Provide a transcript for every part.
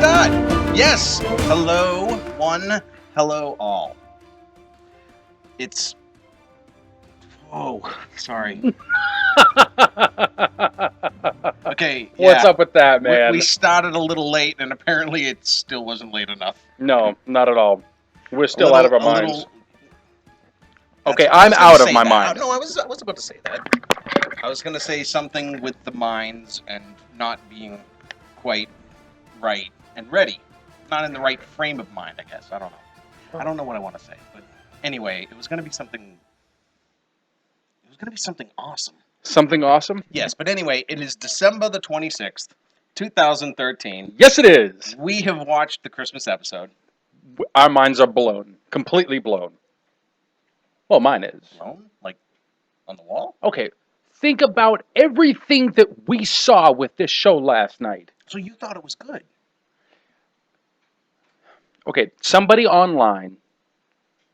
start. Yes. Hello, one. Hello, all. It's... Oh, sorry. Okay, What's yeah. up with that, man? We started a little late, and apparently it still wasn't late enough. No, not at all. We're still out of our A minds. little... Okay, I I'm was gonna out of say my that. mind. No, I was about to say that. I was going to say something with the minds and not being quite right and ready. Not in the right frame of mind, I guess. I don't know. I don't know what I want to say. But anyway, it was going to be something... It was going to be something awesome. Something awesome? Yes, but anyway, it is December the 26th, 2013. Yes, it is. We have watched the Christmas episode. Our minds are blown. Completely blown. Well, mine is. Alone? Like, on the wall? Okay, think about everything that we saw with this show last night. So you thought it was good? Okay, somebody online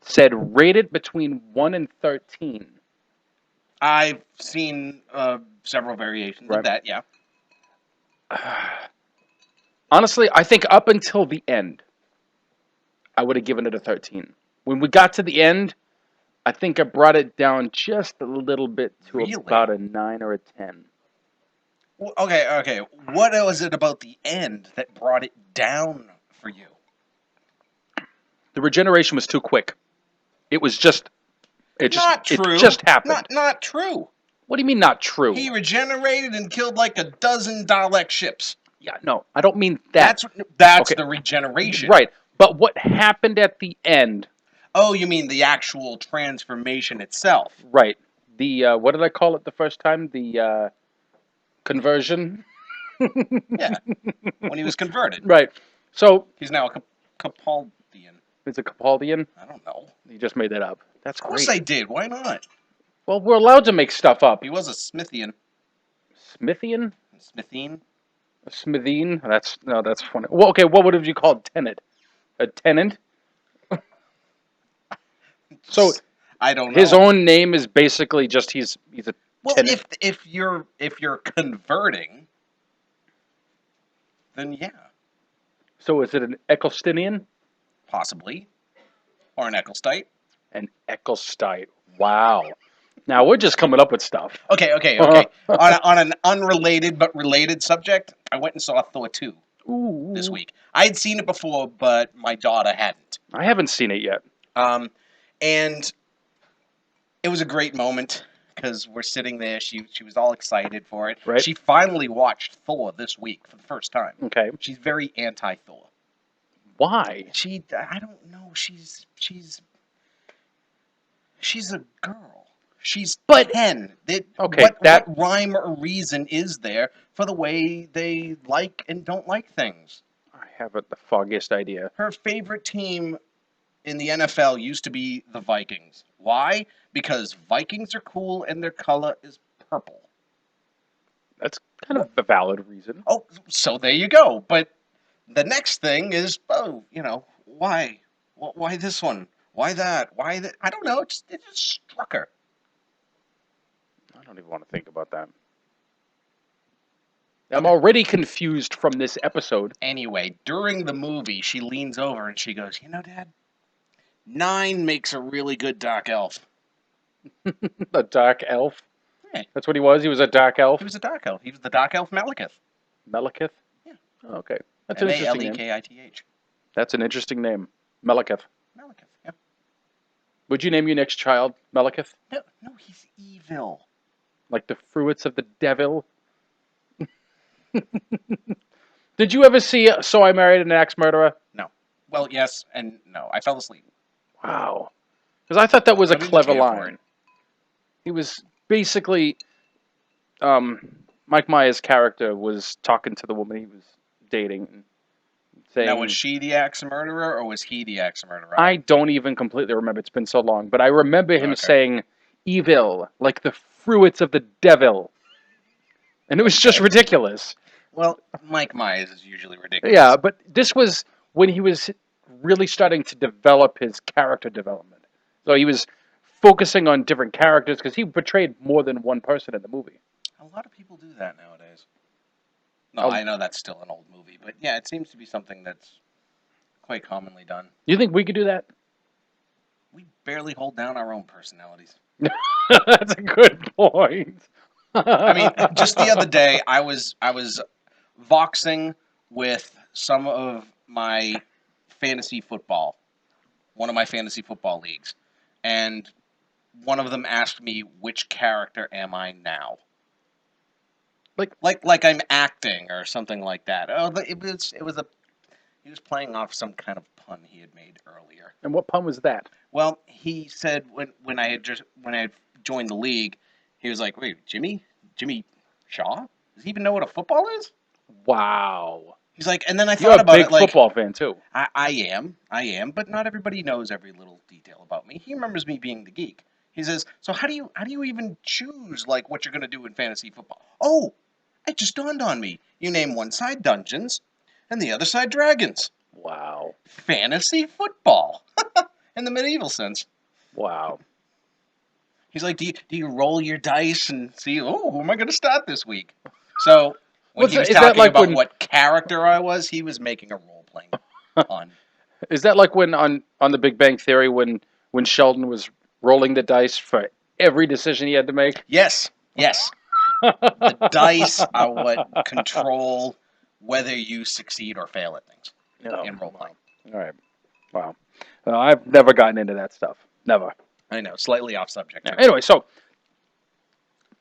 said rate it between 1 and 13. I've seen several variations Right. of that, yeah. Honestly, I think up until the end, I would have given it a 13. When we got to the end, I think I brought it down just a little bit to Really? about a 9 or a 10. Well, okay. What was it about the end that brought it down for you? The regeneration was too quick. It was just... It just happened. Not true. What do you mean not true? He regenerated and killed like a dozen Dalek ships. Yeah, no, I don't mean that. That's Okay. the regeneration. Right, but what happened at the end... Oh, you mean the actual transformation itself? Right. The, what did I call it the first time? The, conversion? Yeah. When he was converted. Right. So... He's now a Capaldian. Is it Capaldian? I don't know. You just made that up. That's great. Of course I did. Why not? Well, we're allowed to make stuff up. He was a Smithian. Smithian? Smithine? A Smithine? That's funny. Well, okay, what would have you called Tenet? A tenant? So I don't know. his own name is basically just he's a well, tenant. if you're converting, then yeah, So is it an Ecclestinian? possibly, or an Ecclestite. An Ecclestite. Wow. Now we're just coming up with stuff. Okay. on an unrelated but related subject, I went and saw Thor 2 Ooh. this week. I had seen it before, but my daughter hadn't. I haven't seen it yet. And it was a great moment because we're sitting there. She was all excited for it. Right. She finally watched Thor this week for the first time. Okay. She's very anti-Thor. Why? I don't know. She's a girl. She's 10. What rhyme or reason is there for the way they like and don't like things? I haven't the foggiest idea. Her favorite team in the NFL used to be the Vikings. Why? Because Vikings are cool and their color is purple. That's kind of a valid reason. Oh, so there you go. But the next thing is, why? Why this one? Why that? Why that? I don't know. It just struck her. I don't even want to think about that. I'm already confused from this episode. Anyway, during the movie, she leans over and she goes, Dad, 9 makes a really good dark elf. A dark elf? Yeah. That's what he was? He was a dark elf? He was a dark elf. He was the dark elf Malekith. Malekith? Yeah. Oh, okay. That's an interesting name. Malekith. That's an interesting name. Malekith. Malekith, yeah. Would you name your next child Malekith? No, he's evil. Like the fruits of the devil? Did you ever see So I Married an Axe Murderer? No. Well, yes and no. I fell asleep. Wow. Because I thought that was a I didn't clever care for line. He was basically... Mike Myers' character was talking to the woman he was dating. And saying, now, was she the axe murderer or was he the axe murderer? I don't even completely remember. It's been so long. But I remember him saying, evil, like the fruits of the devil. And it was just ridiculous. Well, Mike Myers is usually ridiculous. Yeah, but this was when he was really starting to develop his character development. So he was focusing on different characters because he portrayed more than one person in the movie. A lot of people do that nowadays. No, I know that's still an old movie, but yeah, it seems to be something that's quite commonly done. You think we could do that? We barely hold down our own personalities. That's a good point. I mean, just the other day, I was voxing with some of my fantasy football, one of my fantasy football leagues, and one of them asked me, "Which character am I now?" Like I'm acting or something like that. Oh, he was playing off some kind of pun he had made earlier. And what pun was that? Well, he said when I had joined the league, he was like, "Wait, Jimmy Shaw? Does he even know what a football is?" Wow. He's like, and then I You're thought a about big it, like football fan too. I am, but not everybody knows every little detail about me. He remembers me being the geek. He says, "So how do you even choose like what you're gonna do in fantasy football?" Oh, it just dawned on me. You name one side dungeons, and the other side dragons. Wow. Fantasy football, in the medieval sense. Wow. He's like, do you roll your dice and see, oh, who am I going to start this week? So when he was Is that talking like about when, what character I was, he was making a role-playing pun. is that like when on the Big Bang Theory when Sheldon was rolling the dice for every decision he had to make? Yes, yes. The dice are what control whether you succeed or fail at things in role-playing. All right. Wow. I've never gotten into that stuff. Never. I know, slightly off subject. Yeah. Anyway, so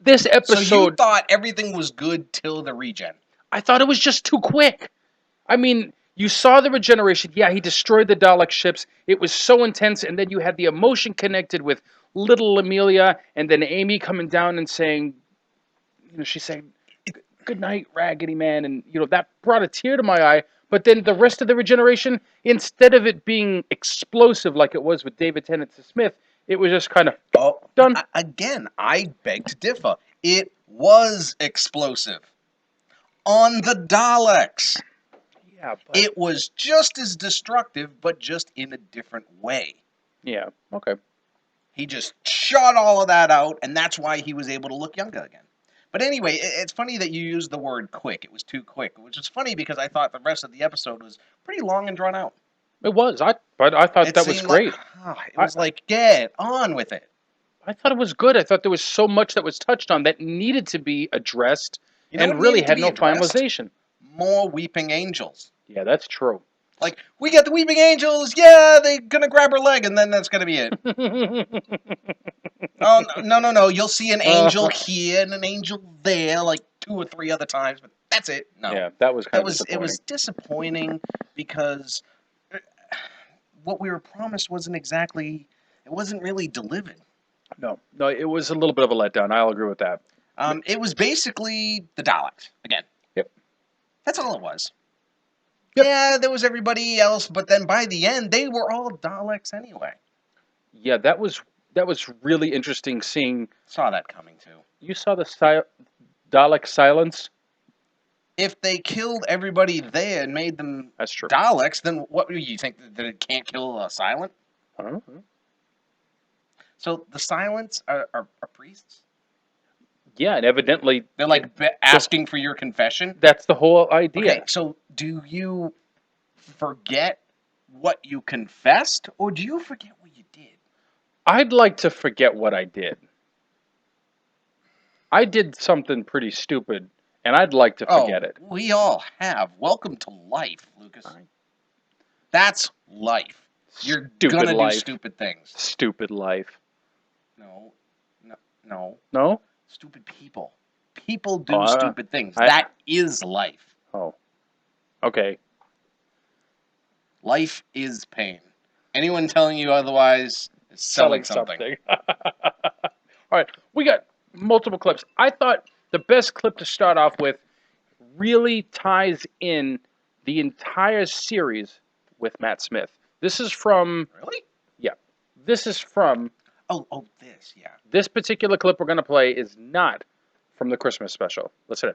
this episode. So you thought everything was good till the regen? I thought it was just too quick. I mean, you saw the regeneration. Yeah, he destroyed the Dalek ships. It was so intense, and then you had the emotion connected with little Amelia, and then Amy coming down and saying, she's saying, "Good night, Raggedy Man," and that brought a tear to my eye. But then the rest of the regeneration, instead of it being explosive like it was with David Tennant to Smith, it was just kind of done. Again, I beg to differ. It was explosive on the Daleks. Yeah, but it was just as destructive, but just in a different way. Yeah, okay. He just shot all of that out, and that's why he was able to look younger again. But anyway, it's funny that you used the word quick. It was too quick, which is funny because I thought the rest of the episode was pretty long and drawn out. It was. But I thought that was great. It was like, get on with it. I thought it was good. I thought there was so much that was touched on that needed to be addressed and really had no finalization. More weeping angels. Yeah, that's true. Like, we got the weeping angels. Yeah, they're going to grab her leg, and then that's going to be it. Oh, no. You'll see an angel here and an angel there, like 2 or 3 other times, but that's it. No. Yeah, that was kind of disappointing. It was disappointing because what we were promised it wasn't really delivered. No, it was a little bit of a letdown. I'll agree with that. It was basically the Daleks again. Yep. That's all it was. Yep. Yeah, there was everybody else, but then by the end, they were all Daleks anyway. Yeah, that was really interesting seeing. Saw that coming too. You saw the Dalek silence? If they killed everybody there and made them That's true. Daleks, then what do you think, that it can't kill a silent? So the silents are priests? Yeah, and evidently they're like asking for your confession. That's the whole idea. Okay, so do you forget what you confessed, or do you forget what you did? I'd like to forget what I did. I did something pretty stupid, and I'd like to forget it. We all have. Welcome to life, Lucas. That's life. You're gonna do stupid things. Stupid life. No. Stupid people. People do stupid things. That is life. Oh. Okay. Life is pain. Anyone telling you otherwise is selling something. All right. We got multiple clips. I thought the best clip to start off with really ties in the entire series with Matt Smith. This is from... Really? Yeah. This is from... This, yeah. This particular clip we're going to play is not from the Christmas special. Listen.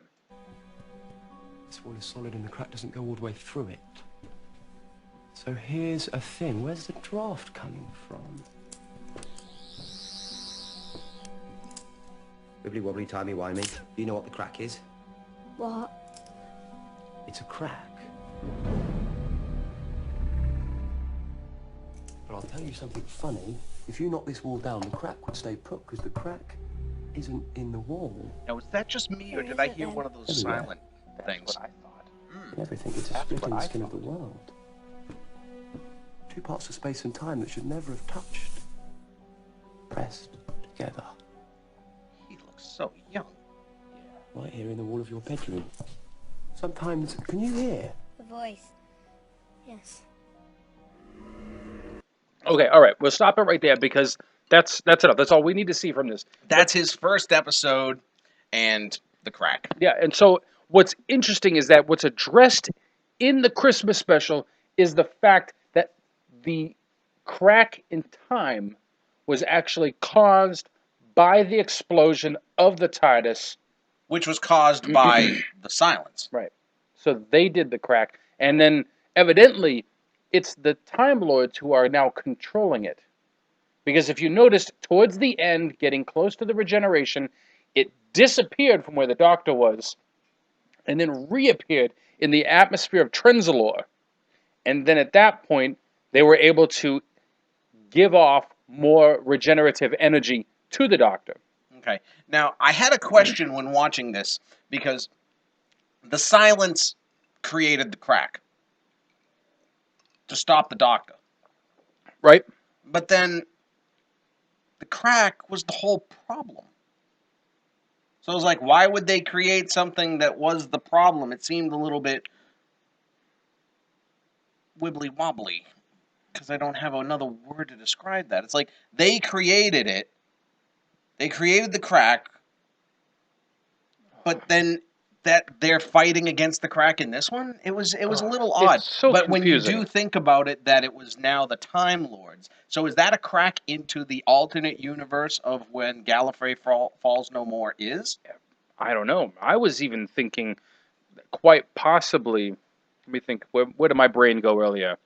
This wall is solid and the crack doesn't go all the way through it. So here's a thing. Where's the draft coming from? Wibbly wobbly, timey wimey. Do you know what the crack is? What? It's a crack. But I'll tell you something funny. If you knock this wall down, the crack would stay put because the crack isn't in the wall. Now, is that just me, or Where did is I it, hear then? one of those Everywhere. silent That's things? what I thought. In everything, it's a That's split what in the I skin of the thought. world. Two parts of space and time that should never have touched. Pressed together. He looks so young. Right here in the wall of your bedroom. Sometimes, can you hear? The voice. Yes. Okay, all right. We'll stop it right there because that's enough. That's all we need to see from this. That's his first episode, and the crack. Yeah, and so what's interesting is that what's addressed in the Christmas special is the fact that the crack in time was actually caused by the explosion of the TARDIS. Which was caused by the silence. Right. So they did the crack, and then evidently it's the Time Lords who are now controlling it. Because if you noticed, towards the end, getting close to the regeneration, it disappeared from where the Doctor was, and then reappeared in the atmosphere of Trenzalore. And then at that point, they were able to give off more regenerative energy to the Doctor. Okay. Now, I had a question when watching this, because the silence created the crack to stop the Doctor. Right? But then the crack was the whole problem. So I was like, why would they create something that was the problem? It seemed a little bit wibbly wobbly, because I don't have another word to describe that. It's like they created it. They created the crack, but then that they're fighting against the crack in this one. It was a little odd. It's so but confusing. when you do think about it, that it was now the Time Lords. So is that a crack into the alternate universe of when Gallifrey Falls No More is? I don't know. I was even thinking quite possibly, let me think, where did my brain go earlier?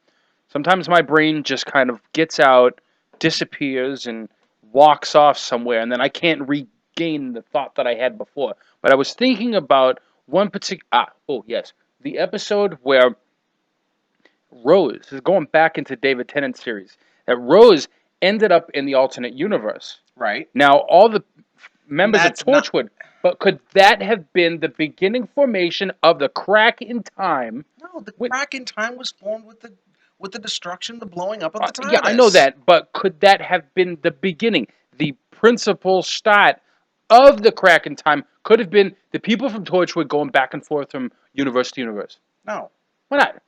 Sometimes my brain just kind of gets out, disappears, and walks off somewhere, and then I can't regain the thought that I had before. But I was thinking about one particular, the episode where Rose, this is going back into David Tennant's series, that Rose ended up in the alternate universe. Right. Now, all the members of That's not- Torchwood, but could that have been the beginning formation of the crack in time? No, the With- crack in time was formed with the destruction, the blowing up of the TARDIS. Yeah, I know that, but could that have been the beginning, the principal start of the crack in time? Could have been the people from Torchwood going back and forth from universe to universe. No, Why not?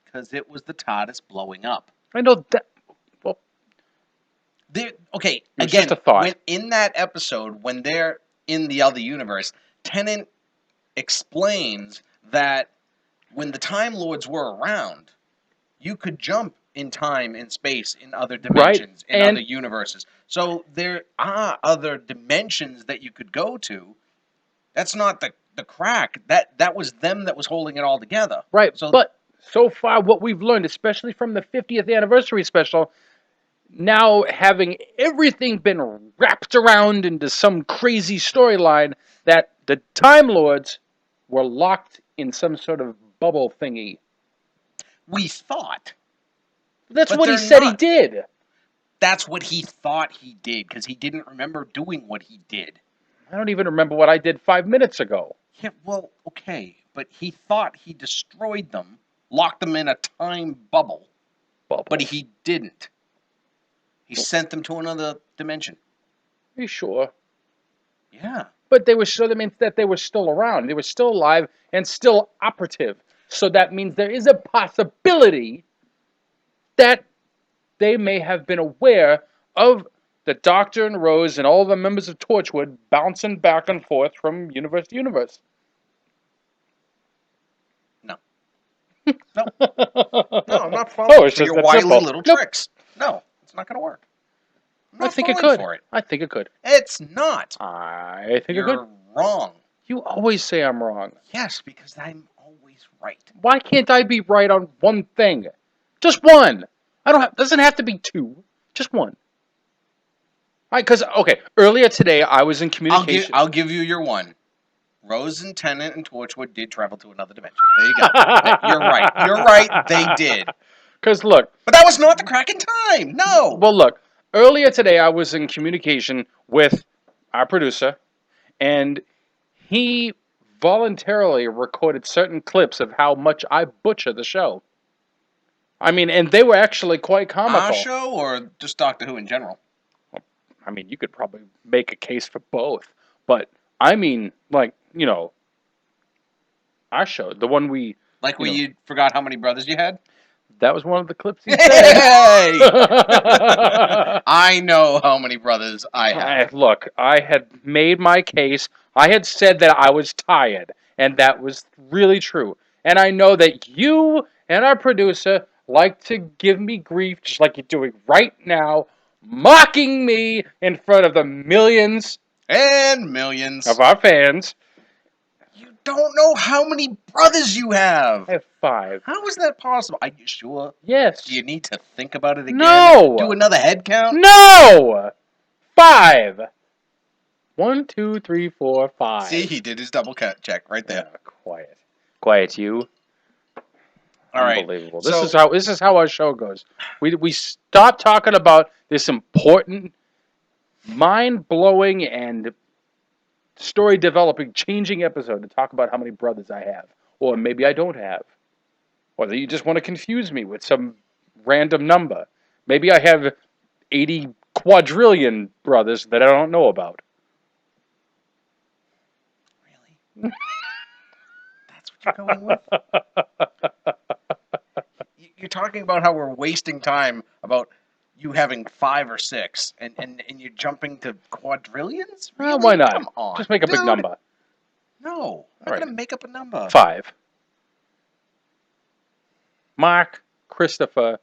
because it was the TARDIS blowing up. I know that. Well, Okay, It was again, just a thought. when in that episode, when they're in the other universe, Tennant explains that when the Time Lords were around, you could jump in time and space in other dimensions, in and- other universes. So there are other dimensions that you could go to. That's not the crack. That was them that was holding it all together. right, So but so far what we've learned, especially from the 50th anniversary special, now having everything been wrapped around into some crazy storyline, that the Time Lords were locked in some sort of bubble thingy. we thought. That's But what he they're said he not. did. That's what he thought he did, because he didn't remember doing what he did. I don't even remember what I did 5 minutes ago. Yeah, well, okay, but he thought he destroyed them, locked them in a time bubble, Bubble. but he didn't. He sent them to another dimension. Are you sure? Yeah. But they were sure that means that they were still around. They were still alive and still operative. So that means there is a possibility that they may have been aware of the Doctor and Rose and all the members of Torchwood bouncing back and forth from universe to universe. No. No. No, I'm not falling it's for just your that wily simple. little Nope. tricks. No, it's not going to work. I'm I not think it falling could. for it. I think it could. It's not. I think it You're could. wrong. You always say I'm wrong. Yes, because I'm always right. Why can't I be right on one thing? Just one. I don't have. Doesn't have to be two. Just one. Because earlier today I was in communication. I'll give you your one. Rose and Tennant and Torchwood did travel to another dimension. There you go. You're right. You're right. They did. Because look, But that was not the crack in time. No. well, look. Earlier today, I was in communication with our producer, and he voluntarily recorded certain clips of how much I butcher the show. I mean, and they were actually quite comical. Our show or just Doctor Who in general? I mean, you could probably make a case for both. But, I mean, like, you know, our show, the one we... Like where you forgot how many brothers you had? That was one of the clips he said. Hey! I know how many brothers I have. Look, I had made my case. I had said that I was tired, and that was really true. And I know that you and our producer like to give me grief, just like you're doing right now, mocking me in front of the millions And millions. of our fans. You don't know how many brothers you have. I have 5. How is that possible? Are you sure? Yes. Do you need to think about it again? No! Do another head count? No! 5. 1, 2, 3, 4, 5. See, he did his double check right there. Yeah, quiet. Quiet, you. All right. Unbelievable. So- This is how our show goes. We stop talking about this important, mind-blowing, and story-developing, changing episode to talk about how many brothers I have. Or maybe I don't have. Or that you just want to confuse me with some random number. Maybe I have 80 quadrillion brothers that I don't know about. Really? That's what you're going with? You're talking about how we're wasting time about you having 5 or 6, and you're jumping to quadrillions? Really? Why not? Come on, Just make a big dude. number. No, I'm not Right. going to make up a number. 5. Mark, Christopher,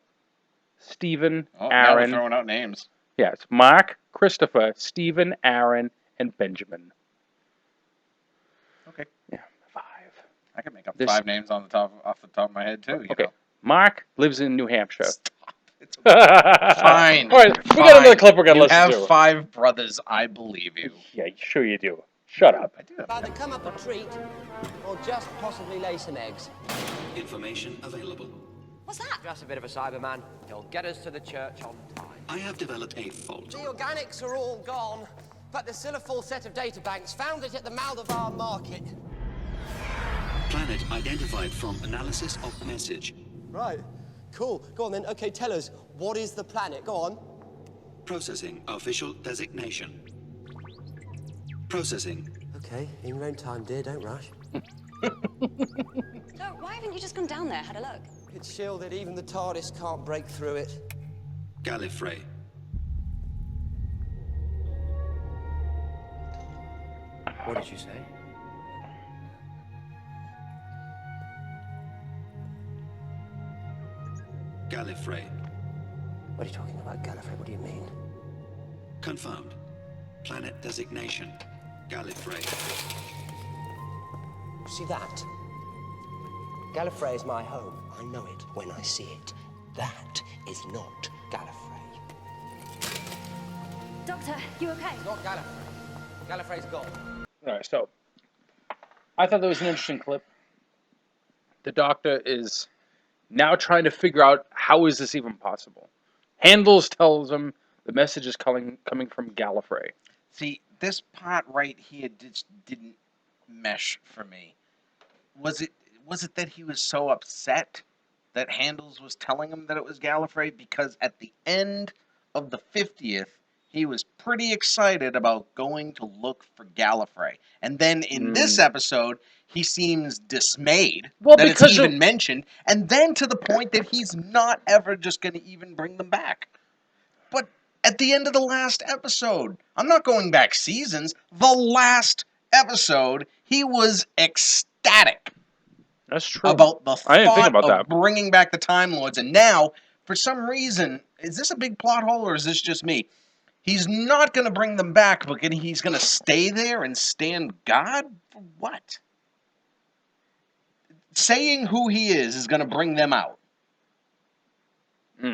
Stephen, Oh, now we're Aaron. throwing out names. Yeah, it's Mark, Christopher, Stephen, Aaron, and Benjamin. Okay. Yeah, 5. I can make up This- 5 names off the top of my head, too. You Okay. know? Mark lives in New Hampshire. Stop. It's okay. Fine. Fine. All right, we got another clip we're going to You listen have to. 5 brothers, I believe you. Yeah, sure you do. Shut up. I do have Either come up a treat or just possibly lay some eggs. Information available. What's that? Just a bit of a Cyberman. He'll get us to the church on time. I have developed a fault. The organics are all gone, but there's still a full set of data banks. Found it at the mouth of our market. Planet identified from analysis of message. Right. Cool. Go on then. Okay, tell us, what is the planet? Go on. Processing official designation. Processing. Okay, in your own time, dear. Don't rush. No, why haven't you just gone down there, had a look? It's shielded. Even the TARDIS can't break through it. Gallifrey. What did you say? Gallifrey. What are you talking about, Gallifrey? What do you mean? Confirmed. Planet designation. Gallifrey. See that? Gallifrey is my home. I know it when I see it. That is not Gallifrey. Doctor, you okay? It's not Gallifrey. Gallifrey's gone. All right, so I thought that was an interesting clip. The Doctor is now trying to figure out how is this even possible. Handles tells him the message is coming from Gallifrey. See, this part right here just didn't mesh for me. Was it that he was so upset that Handles was telling him that it was Gallifrey? Because at the end of the 50th, he was pretty excited about going to look for Gallifrey. And then in this episode, he seems dismayed that it's because even mentioned. And then to the point that he's not ever just going to even bring them back. But at the end of the last episode, I'm not going back seasons, the last episode, he was ecstatic That's true. about the I didn't think thought about of that. bringing back the Time Lords. And now, for some reason, is this a big plot hole or is this just me? He's not going to bring them back, but he's going to stay there and stand guard? For what? Saying who he is going to bring them out.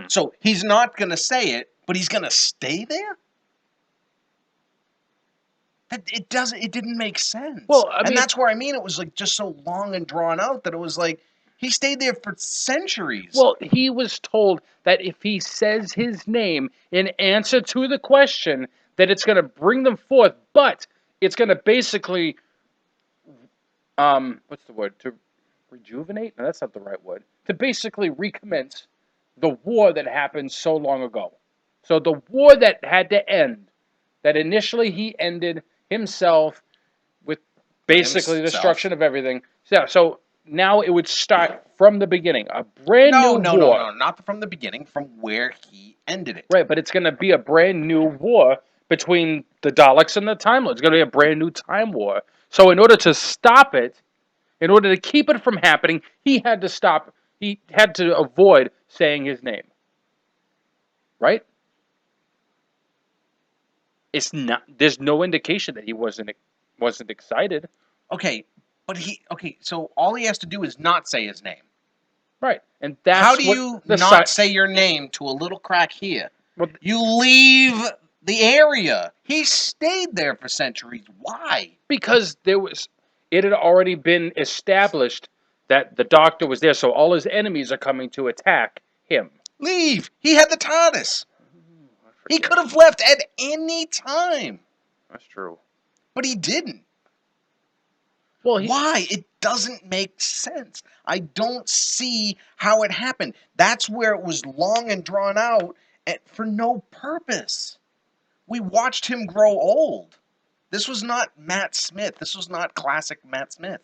So he's not going to say it, but he's going to stay there? It doesn't. It didn't make sense. Well, I and mean- that's where I mean it was like just so long and drawn out that it was like he stayed there for centuries. Well, he was told that if he says his name in answer to the question, that it's going to bring them forth, but it's going to basically, what's the word? To rejuvenate? No, that's not the right word. To basically recommence the war that happened so long ago. So the war that had to end, that initially he ended himself with basically the Himself. destruction of everything. Yeah, so now it would start from the beginning, a brand no, new no, war. no, no, not from the beginning, from where he ended it. Right, but it's going to be a brand new war between the Daleks and the Time Lords. It's going to be a brand new time war. So in order to stop it, in order to keep it from happening, he had to stop. He had to avoid saying his name. Right? It's not. There's no indication that he wasn't excited. Okay, but so all he has to do is not say his name. Right, and that's How do what you the not say your name to a little crack here? Well, You leave the area. He stayed there for centuries. Why? because it had already been established that the Doctor was there, so all his enemies are coming to attack him. Leave. He had the TARDIS. He could have left at any time, That's true. but he didn't. Well, Why? It doesn't make sense. I don't see how it happened. That's where it was long and drawn out for no purpose. We watched him grow old. This was not Matt Smith. This was not classic Matt Smith.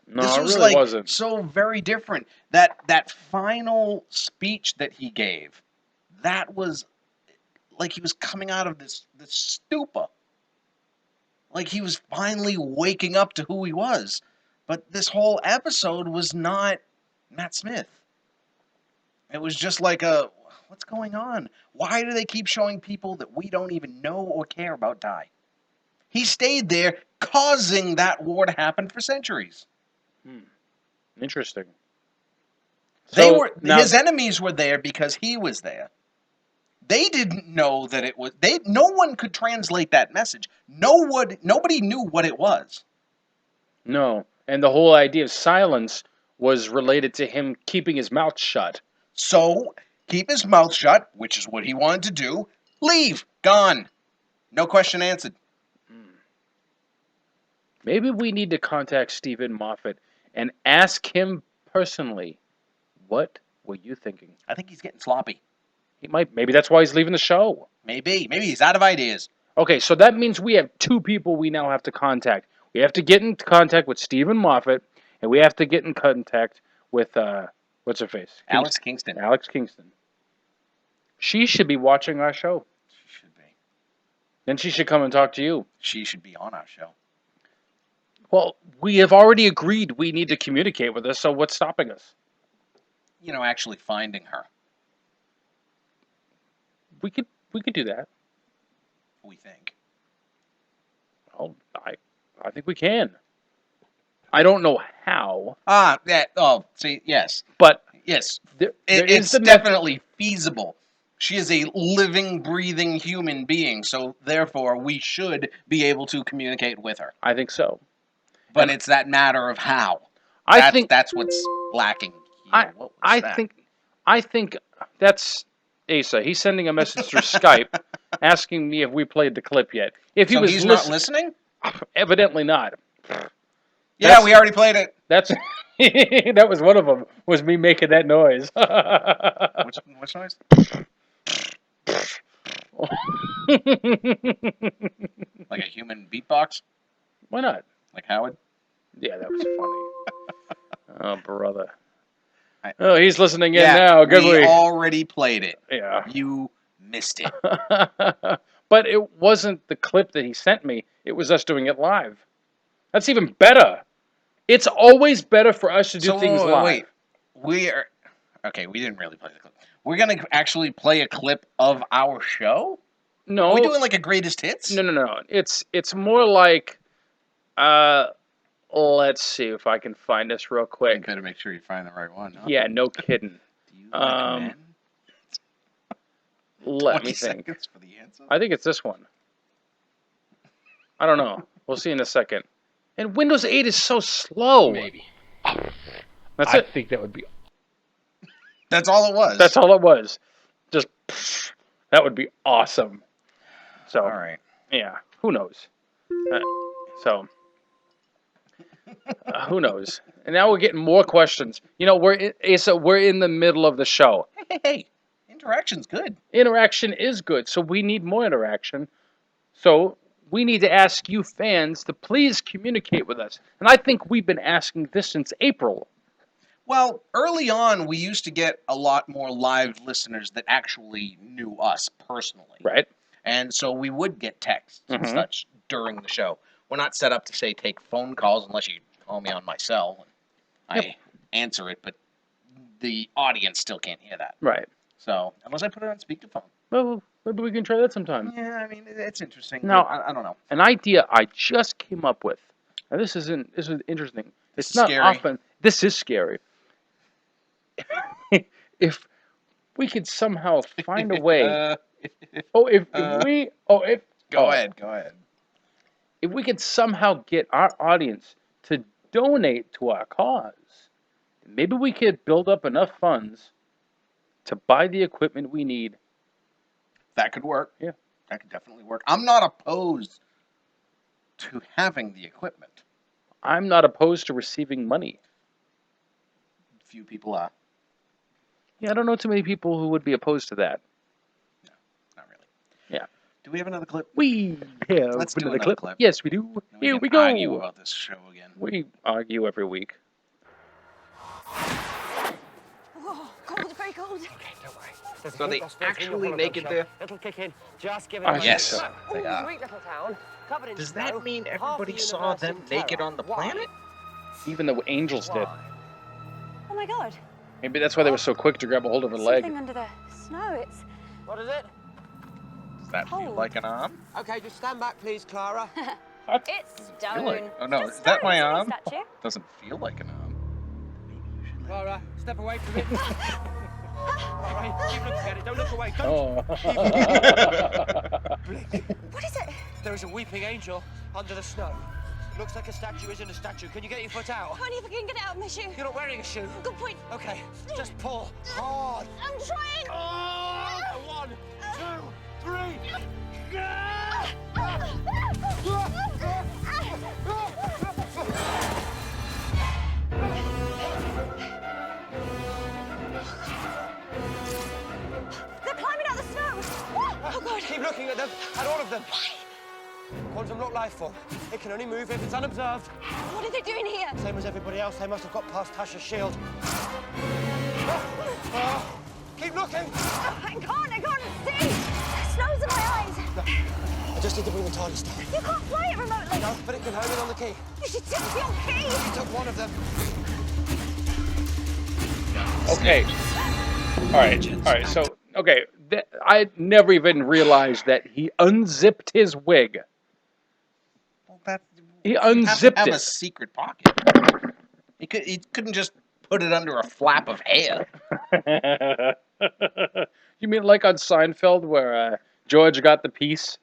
no, This it was really like wasn't. so very different. That final speech that he gave, that was like he was coming out of this stupor. Like he was finally waking up to who he was. But this whole episode was not Matt Smith. It was just like what's going on? Why do they keep showing people that we don't even know or care about die? He stayed there causing that war to happen for centuries. Interesting. His enemies were there because he was there. They didn't know that it was no one could translate that message. Nobody knew what it was. No, and the whole idea of silence was related to him keeping his mouth shut. So, keep his mouth shut, which is what he wanted to do. Leave. Gone. No question answered. Maybe we need to contact Stephen Moffat and ask him personally, what were you thinking? I think he's getting sloppy. He might. Maybe that's why he's leaving the show. Maybe he's out of ideas. Okay, so that means we have two people we now have to contact. We have to get in contact with Stephen Moffat, and we have to get in contact with what's her face? Alex Kingston. Alex Kingston. She should be watching our show. She should be. Then she should come and talk to you. She should be on our show. Well, we have already agreed we need to communicate with her, so what's stopping us? Actually finding her. We could do that. We think. Well, I think we can. I don't know how, Yeah. Oh, see, yes. but Yes. there It's is the definitely feasible. She is a living, breathing human being, so therefore we should be able to communicate with her. I think so. But it's that matter of how. I think that's what's lacking here. What was that? I think that's Asa. He's sending a message through Skype asking me if we played the clip yet. If he So was he's not listening? evidently not. Yeah, we already played it. That's that was one of them. Was me making that noise. Which noise? Like a human beatbox? Why not? Like Howard? Yeah, that was funny. Oh, brother. Oh, he's listening in Yeah, now. Good we week. already played it. Yeah. You missed it. But it wasn't the clip that he sent me. It was us doing it live. That's even better. It's always better for us to do things live. Wait. Okay, we didn't really play the clip. We're going to actually play a clip of our show? No. Are we doing like a greatest hits? No. It's more like let's see if I can find this real You quick. better make sure you find the right one. Huh? Yeah, no kidding. Do you recommend Let 20 me think. seconds for the answer? I think it's this one. I don't know. We'll see in a second. And Windows 8 is so slow. Maybe. That's I it. think that would be. That's all it was. That's all it was. Just that would be awesome. So All right. yeah, who knows? So who knows? And now we're getting more questions. You know, we're in the middle of the show. Hey, interaction's good. Interaction is good, so we need more interaction. So we need to ask you fans to please communicate with us. And I think we've been asking this since April. Well, early on, we used to get a lot more live listeners that actually knew us personally. Right? And so we would get texts and Mhm. such during the show. We're not set up to say take phone calls unless you call me on my cell. I answer it, but the audience still can't hear that. Right. So unless I put it on speakerphone. Well, maybe we can try that sometime. Yeah, I mean it's interesting. Now- but I don't know. An idea I just came up with. Now this is interesting. This It's is not scary. often. This is scary. If we could somehow find a way. If Go ahead. If we could somehow get our audience to donate to our cause, maybe we could build up enough funds to buy the equipment we need. That could work. Yeah. That could definitely work. I'm not opposed to having the equipment. I'm not opposed to receiving money. Few people are. Yeah, I don't know too many people who would be opposed to that. Not really. Yeah. Do we have another clip? We have Let's do another another clip. clip. Yes, we do. Then Here can we go. argue about this show again. We argue every week. Oh, cold, very cold. Okay, don't worry. There's So heat they loss built into actually all of naked them, there? Chuck. It'll kick in. Just give it I a think Yes. so. Oh, They are. sweet little town. Covered in Does snow. that mean Half everybody the saw universe them in terror. naked on the Why? planet? Even the angels did. Why? Oh my god. Maybe that's why they were so quick to grab a hold of her leg. Something under the snow. It's What is it? Does that feel Cold. like an arm? Okay, just stand back, please, Clara. it's Feel stone. like, oh no, Just is that stone, my it's not a arm? statue. Doesn't feel like an arm. Clara, step away from it. Alright, keep looking at it. Don't look away. Don't. Oh. What is it? There is a weeping angel under the snow. Looks like a statue isn't a statue. Can you get your foot out? I can't even get it out of my shoe. You're not wearing a shoe. Good point. Okay, just pull hard. I'm trying. Oh, 1, 2, They're climbing out the snow. Oh god. Keep looking at them, at all of them. Quantum lock life form. It can only move if it's unobserved. What are they doing here? Same as everybody else, they must have got past Tasha's shield. Keep looking. I can't see. Snow's in my eyes. I just need to bring the TARDIS down. You can't fly it remotely. No, but it can home in on the key. You should take your key. You took one of them. Okay. All right. So, okay. I never even realized that he unzipped his wig. Well, that He you have to unzipped have it. a secret pocket. He couldn't just put it under a flap of hair. You mean like on Seinfeld where George got the piece?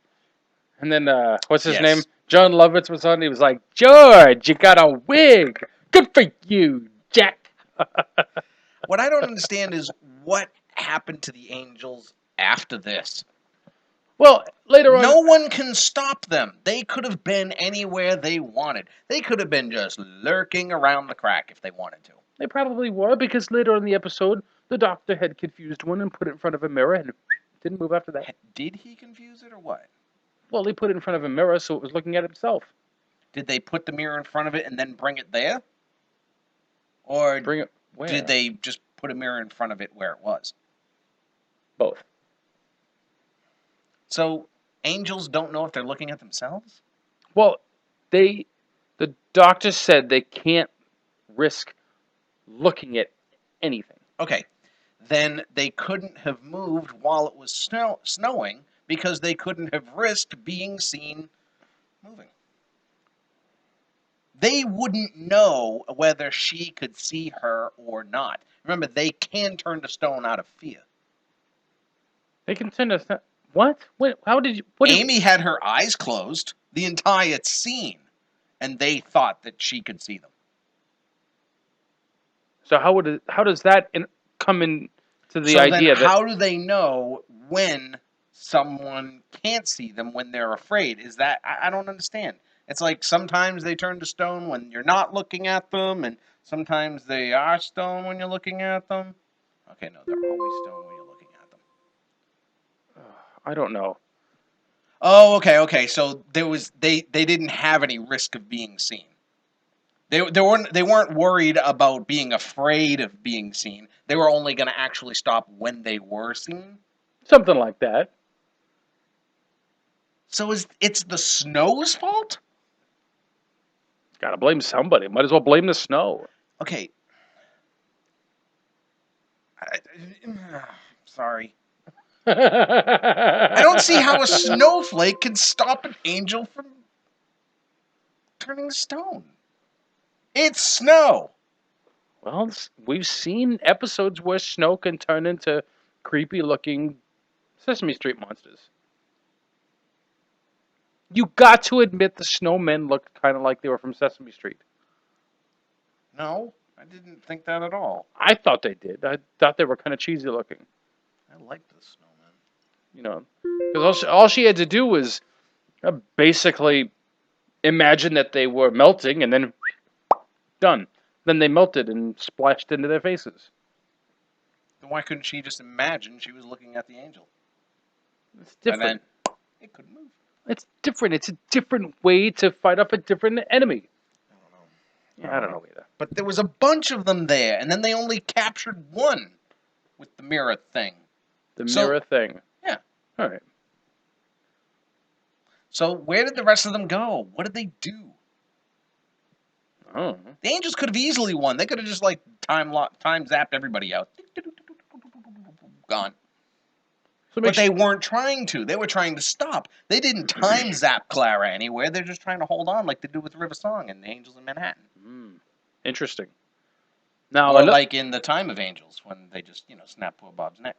And then, what's his Yes. name? John Lovitz was on. He was like, George, you got a wig. Good for you, Jack. What I don't understand is what happened to the angels after this. Well, later on. No one can stop them. They could have been anywhere they wanted. They could have been just lurking around the crack if they wanted to. They probably were, because later in the episode, the doctor had confused one and put it in front of a mirror and didn't move after that. Did he confuse it or what? Well, he put it in front of a mirror so it was looking at itself. Did they put the mirror in front of it and then bring it there? Or Bring it where? did they just put a mirror in front of it where it was? Both. So angels don't know if they're looking at themselves? Well, the doctor said they can't risk looking at anything. Okay. Then they couldn't have moved while it was snowing because they couldn't have risked being seen moving. They wouldn't know whether she could see her or not. Remember, they can turn to stone out of fear. They can send us. What? Wait, how did you? What? Amy had her eyes closed. the entire scene, and they thought that she could see them. So how does that come in to the So then idea that how do they know when someone can't see them when they're afraid? Is that I don't understand. It's like sometimes they turn to stone when you're not looking at them, and sometimes they are stone when you're looking at them. Okay, no, they're always stone when you're looking at them. I don't know. Oh, okay. So they didn't have any risk of being seen. They weren't worried about being afraid of being seen. They were only going to actually stop when they were seen. Something like that. So it's the snow's fault? Gotta blame somebody. Might as well blame the snow. Okay. Sorry. I don't see how a snowflake can stop an angel from turning to stone. It's snow. Well, we've seen episodes where snow can turn into creepy-looking Sesame Street monsters. You got to admit the snowmen looked kind of like they were from Sesame Street. No, I didn't think that at all. I thought they did. I thought they were kind of cheesy looking. I like the snowman. You know, because all she had to do was basically imagine that they were melting, and then done. Then they melted and splashed into their faces. Then why couldn't she just imagine she was looking at the angel? It's different. And then it couldn't move. It's different. It's a different way to fight off a different enemy. I don't know. Yeah, I don't know either. But there was a bunch of them there, and then they only captured one with the mirror thing. The mirror thing. Yeah. All right. So where did the rest of them go? What did they do? Oh. The Angels could have easily won. They could have just like time zapped everybody out. Gone. So But they weren't trying to. They were trying to stop. They didn't time zap Clara anywhere. They're just trying to hold on like they do with River Song and the Angels in Manhattan. Interesting. Now, Or like in The Time of Angels when they just, snap poor Bob's neck.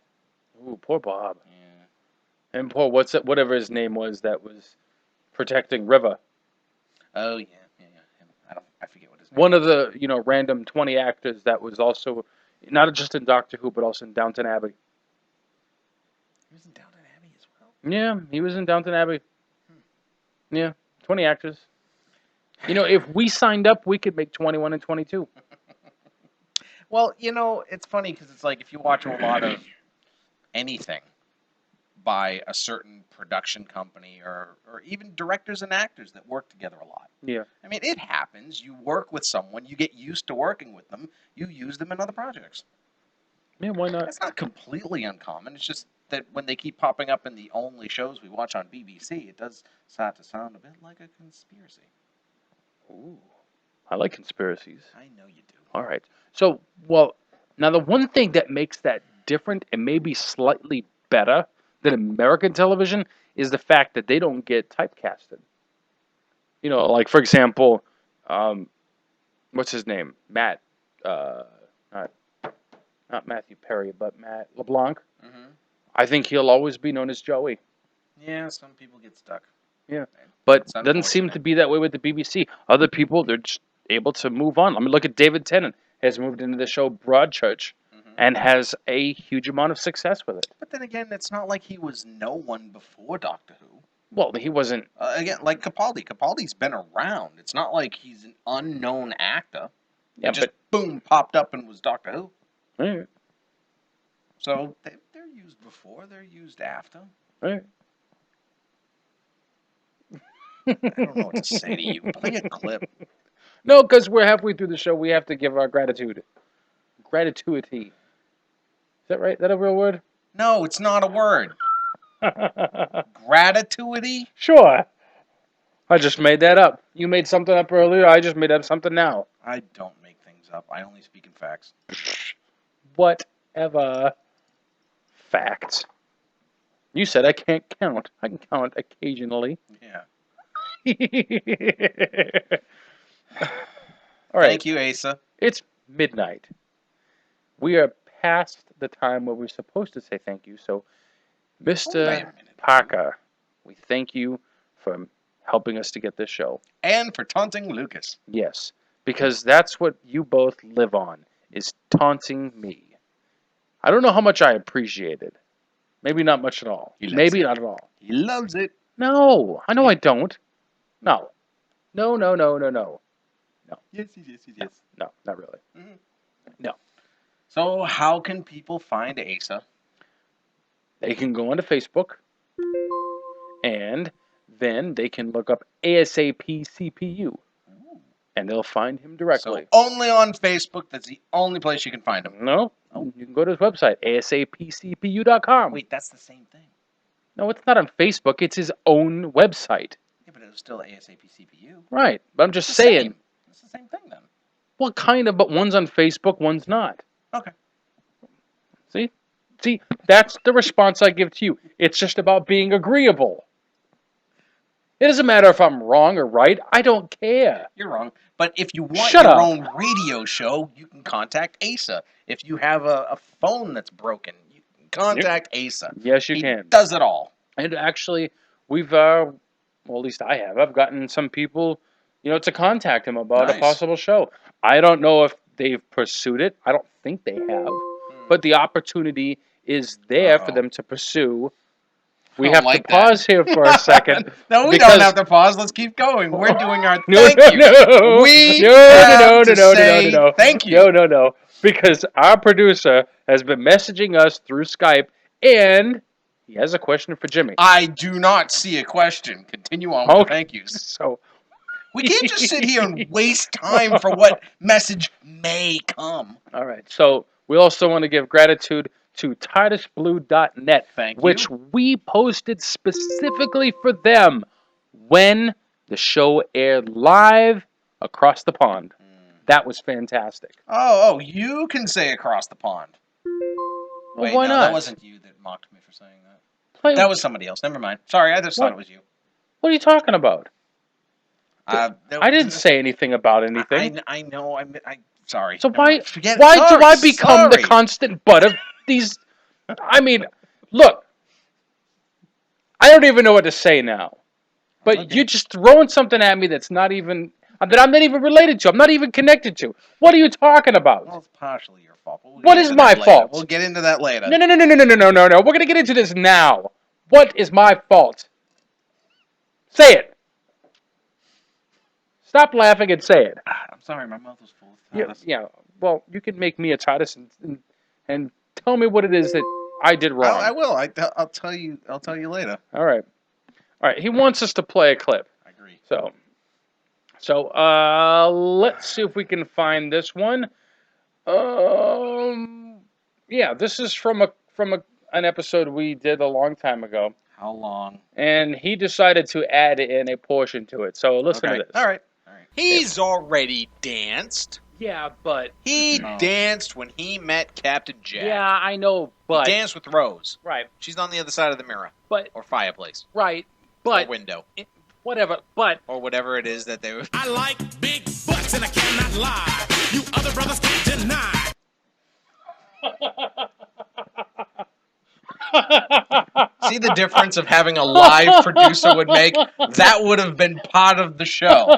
Ooh, poor Bob. Yeah. And poor whatever his name was that was protecting River. Oh yeah. Him. I forget what his name. One of the random 20 actors that was also not just in Doctor Who but also in Downton Abbey. He was in Downton Abbey as well. Yeah, he was in Downton Abbey. Yeah, 20 actors. If we signed up, we could make 21 and 22. Well, it's funny because it's like if you watch a lot of anything by a certain production company or even directors and actors that work together a lot. Yeah. I mean, it happens. You work with someone, you get used to working with them, you use them in other projects. Yeah, why not? It's not completely uncommon. It's just that when they keep popping up in the only shows we watch on BBC, it does start to sound a bit like a conspiracy. Ooh, I like conspiracies. I know you do. All right. So, now the one thing that makes that different and maybe slightly better than American television is the fact that they don't get typecasted. Like for example, what's his name? Matt, not Matthew Perry, but Matt LeBlanc. Mm-hmm. I think he'll always be known as Joey. Yeah, some people get stuck. Yeah, but doesn't seem to be that way with the BBC. Other people, they're just able to move on. I mean, look at David Tennant has moved into the show Broadchurch and has a huge amount of success with it. But then again, it's not like he was no one before Doctor Who. Well, he wasn't. Again, like Capaldi. Capaldi's been around. It's not like he's an unknown actor. Yeah, he just boom popped up and was Doctor Who. Right. So they're used before. They're used after. Right. I don't know what to say to you. Play a clip. No, because we're halfway through the show. We have to give our gratitude. Gratituity. Is that right? Is that a real word? No, it's not a word. Gratituity? Sure. I just made that up. You made something up earlier. I just made up something now. I don't make things up. I only speak in facts. Whatever. Facts. You said I can't count. I can count occasionally. Yeah. All right. Thank you, Asa. It's midnight. We are past the time where we're supposed to say thank you. So, Mr. Parker, we thank you for helping us to get this show. And for taunting Lucas. Yes, because that's what you both live on, is taunting me. I don't know how much I appreciate it. Maybe not much at all. He loves Maybe it. not at all. He loves it. No, I know I don't. No. No, no, no, no, no. Yes. No, not really. Mhm. No. So how can people find Asa? They can go onto Facebook, and then they can look up ASAP CPU, and they'll find him directly. So only on Facebook. That's the only place you can find him. No, you can go to his website, asapcpu.com. Wait, that's the same thing. No, it's not on Facebook. It's his own website. Yeah, but it was still ASAP CPU. Right, but I'm just It's the saying. same. It's the same thing then. Well, kind of, but one's on Facebook, one's not. Okay. See, that's the response I give to you. It's just about being agreeable. It doesn't matter if I'm wrong or right. I don't care. You're wrong. But if you want Shut your up. own radio show, you can contact Asa. If you have a phone that's broken, you can contact Asa. Yes, you He can. does it all. And actually, we've, well, at least I have. I've gotten some people, to contact him about a Nice. possible show. I don't know if they've pursued it. I don't think they have. But the opportunity is there for them to pursue. We don't have like to pause here for a second. No, we because- don't have to pause. Let's keep going. We're doing our No, thank you. no, We no, have no, to no, say no, no, no. thank you. No. Because our producer has been messaging us through Skype, and he has a question for Jimmy. I do not see a question. Continue on with the thank yous. So We can't just sit here and waste time for what message may come. all right. So we also want to give gratitude to TardisBlue.net, Thank you. which we posted specifically for them when the show aired live across the pond. That was fantastic. Oh, you can say across the pond. Well, Wait, why no, not? that wasn't you that mocked me for saying that. That was somebody else. Never mind. Sorry, I just thought it was you. What are you talking about? I I didn't say anything about anything. I know. I'm sorry. So Never why mind. Forget it. why do Sorry, I become the sorry. constant butt of these? I mean, look, I don't even know what to say now. But Okay. you're just throwing something at me that I'm not even related to. I'm not even connected to. What are you talking about? Well, it's partially your fault. We'll What get is into my that later. fault? We'll get into that later. No. We're gonna get into this now. What is my fault? Say it. Stop laughing and say it. I'm sorry, my mouth was full of TARDIS. Yeah. Well, you can make me a TARDIS and tell me what it is that I did wrong. I will. I'll tell you. I'll tell you later. All right. He wants us to play a clip. I agree. So let's see if we can find this one. Yeah, this is from an episode we did a long time ago, How long? and he decided to add in a portion to it. So listen to this. All right. He's already danced. Yeah, but He Oh. danced when he met Captain Jack. yeah, I know, but He danced with Rose. right, She's on the other side of the mirror. but Or fireplace. right, Or but window. whatever, but Or whatever it is that they were. I like big butts and I cannot lie. You other brothers can't deny. See the difference of having a live producer would make? That would have been part of the show.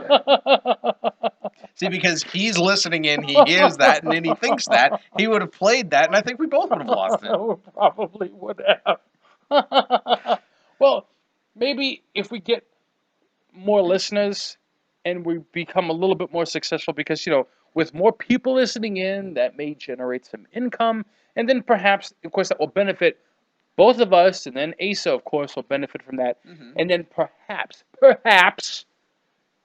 See, because he's listening in, he hears that, and then he thinks that. He would have played that, and I think we both would have lost it. We probably would have. Well, maybe if we get more listeners and we become a little bit more successful, because with more people listening in, that may generate some income, and then perhaps, of course, that will benefit both of us, and then Asa, of course, will benefit from that, and then perhaps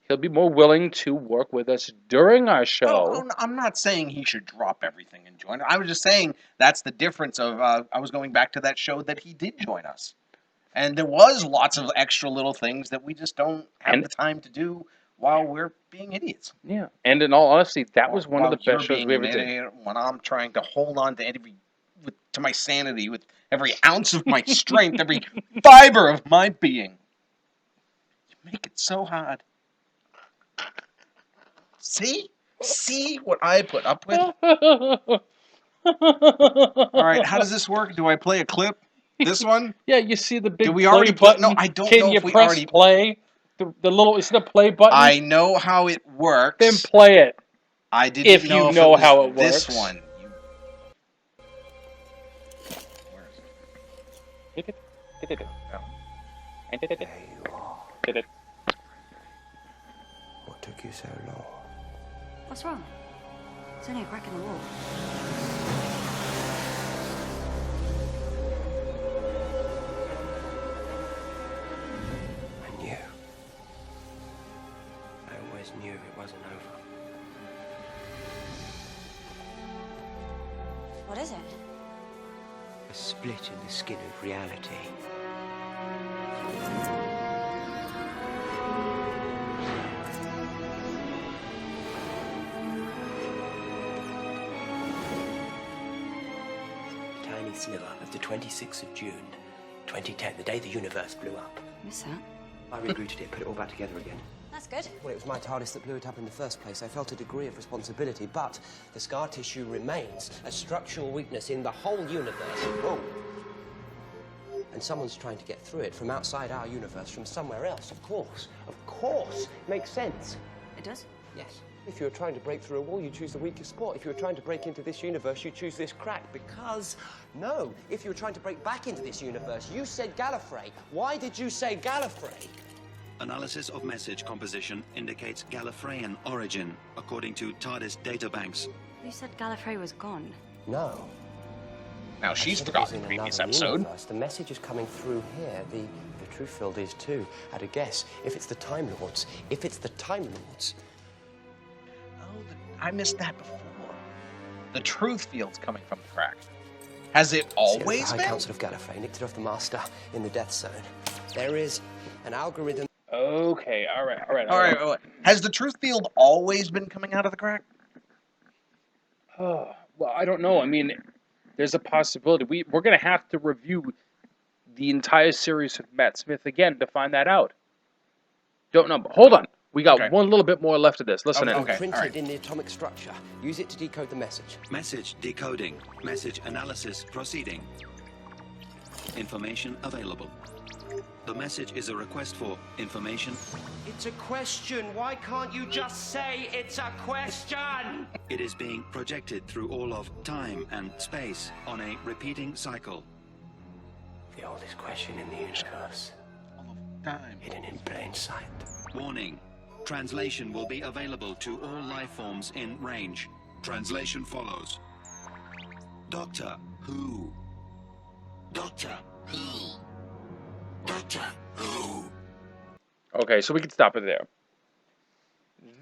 he'll be more willing to work with us during our show. Oh, I'm not saying he should drop everything and join. I was just saying that's the difference of. I was going back to that show that he did join us, and there was lots of extra little things that we just don't have the time to do while we're being idiots. Yeah, and in all honesty, that was one of the While best you're shows being we ever an did. idiot, when I'm trying to hold on to to my sanity with every ounce of my strength, every fiber of my being. You make it so hard. See what I put up with? All right, how does this work? Do I play a clip? This one? Yeah, you see the big Did we already play put? No, button. I don't Can know you if we press already. play? the little, is it a play button? I know how it works. Then play it. I didn't if know you if know it was how it this works. one. Did it? Did it? No. I did it. There you are. Did it? What took you so long? What's wrong? It's only a crack in the wall. I knew. I always knew it wasn't over. What is it? A split in the skin of reality. A tiny sliver of the 26th of June, 2010, the day the universe blew up. What's that? I rebooted it, put it all back together again. That's good. Well, it was my TARDIS that blew it up in the first place. I felt a degree of responsibility, but the scar tissue remains a structural weakness in the whole universe. Whoa. And someone's trying to get through it from outside our universe, from somewhere else. Of course. Of course. Makes sense. It does? Yes. If you were trying to break through a wall, you choose the weakest spot. If you were trying to break into this universe, you choose this crack. Because, no, if you were trying to break back into this universe, you said Gallifrey. Why did you say Gallifrey? Analysis of message composition indicates Gallifreyan origin, according to TARDIS databanks. You said Gallifrey was gone. No. Now she's I said it was forgotten the in previous another episode. universe. The message is coming through here. The truth field is too. At a guess, if it's the Time Lords. If it's the Time Lords. Oh, I missed that before. The truth field's coming from the crack. Has it See, always the High been? Council of Gallifrey nicked it off the Master in the Death Zone. There is an algorithm. Okay, all right. All right. Has the truth field always been coming out of the crack? Oh, well, I don't know. I mean, there's a possibility. We're going to have to review the entire series of Matt Smith again to find that out. Don't know. But hold on. We got Okay. one little bit more left of this. Listen in. Okay. Printed all right. in the atomic structure. Use it to decode the message. Message decoding. Message analysis proceeding. Information available. The message is a request for information. It's a question. Why can't you just say it's a question? It is being projected through all of time and space on a repeating cycle. The oldest question in the universe. Time. Hidden in plain sight. Warning. Translation will be available to all life forms in range. Translation follows. Doctor Who. Doctor Who. Doctor Who. Okay, so we can stop it there.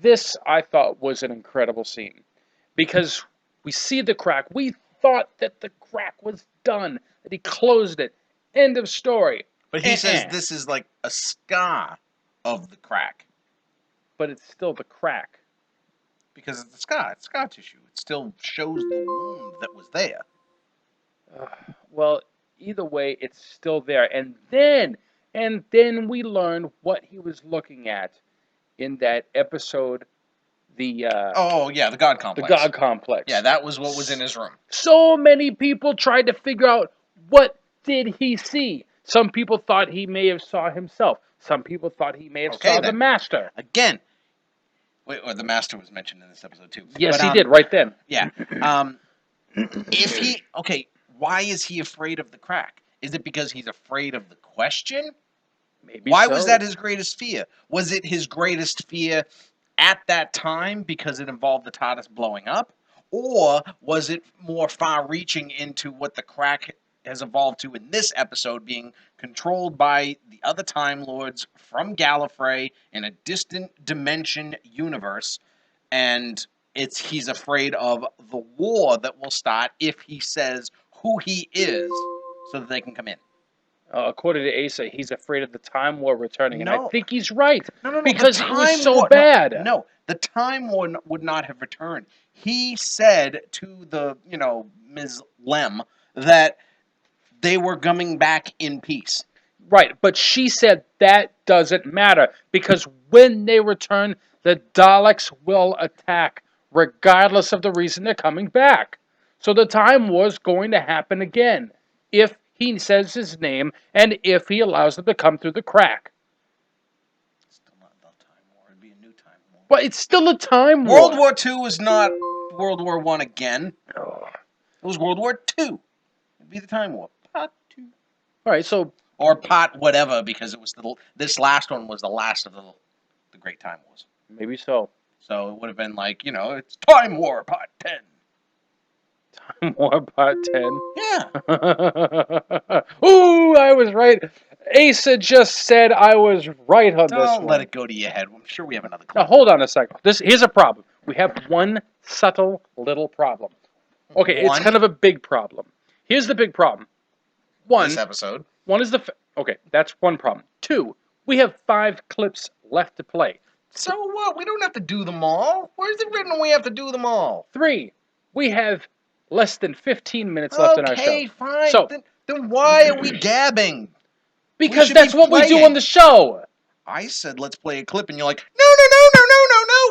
This, I thought, was an incredible scene. Because we see the crack. We thought that the crack was done. That he closed it. End of story. But he says this is like a scar of the crack. But it's still the crack. Because it's a scar. It's scar tissue. It still shows the wound that was there. Well, either way, it's still there. And then we learn what he was looking at in that episode, the Oh, yeah, the God Complex. the God Complex. Yeah, that was what was in his room. So many people tried to figure out what did he see. Some people thought he may have saw himself. Some people thought he may have Okay, saw the then. Master. Again. Wait, or the Master was mentioned in this episode, too. Yes, But, he did, right then. Yeah. If he... Okay, why is he afraid of the crack? Is it because he's afraid of the question? Maybe Why so. was that his greatest fear? Was it his greatest fear at that time because it involved the TARDIS blowing up? Or was it more far-reaching into what the crack has evolved to in this episode, being controlled by the other Time Lords from Gallifrey in a distant dimension universe, and he's afraid of the war that will start if he says who he is so that they can come in? According to Asa, he's afraid of the Time War returning, and I No. think he's right. No, because the it was Time so War- bad. No, the Time War would not have returned. He said to the, Ms. Lem that they were coming back in peace. Right, but she said that doesn't matter, because when they return, the Daleks will attack, regardless of the reason they're coming back. So the Time War's going to happen again, if he says his name, and if he allows them to come through the crack. But it's still a time war. World War II is not World War I again. Oh. It was World War II. It'd be the Time War. Part 2. All right, so Or part whatever, because it was this last one was the last of the Great Time Wars. maybe so. So it would have been like, it's Time War Part 10. Time War Part 10. Yeah. Ooh, I was right. Asa just said I was right on this Don't one. let it go to your head. I'm sure we have another Now, clip. hold on a second. Here's a problem. We have one subtle little problem. Okay, it's One? kind of a big problem. Here's the big problem. One This episode. is the... Okay, that's one problem. 2, we have 5 clips left to play. So what? We don't have to do them all. Where's it written we have to do them all? 3, we have less than 15 minutes left in our show. Okay, fine. So, Then why are we gabbing? because should that's be what we do playing. on the show. I said let's play a clip, and you're like, no.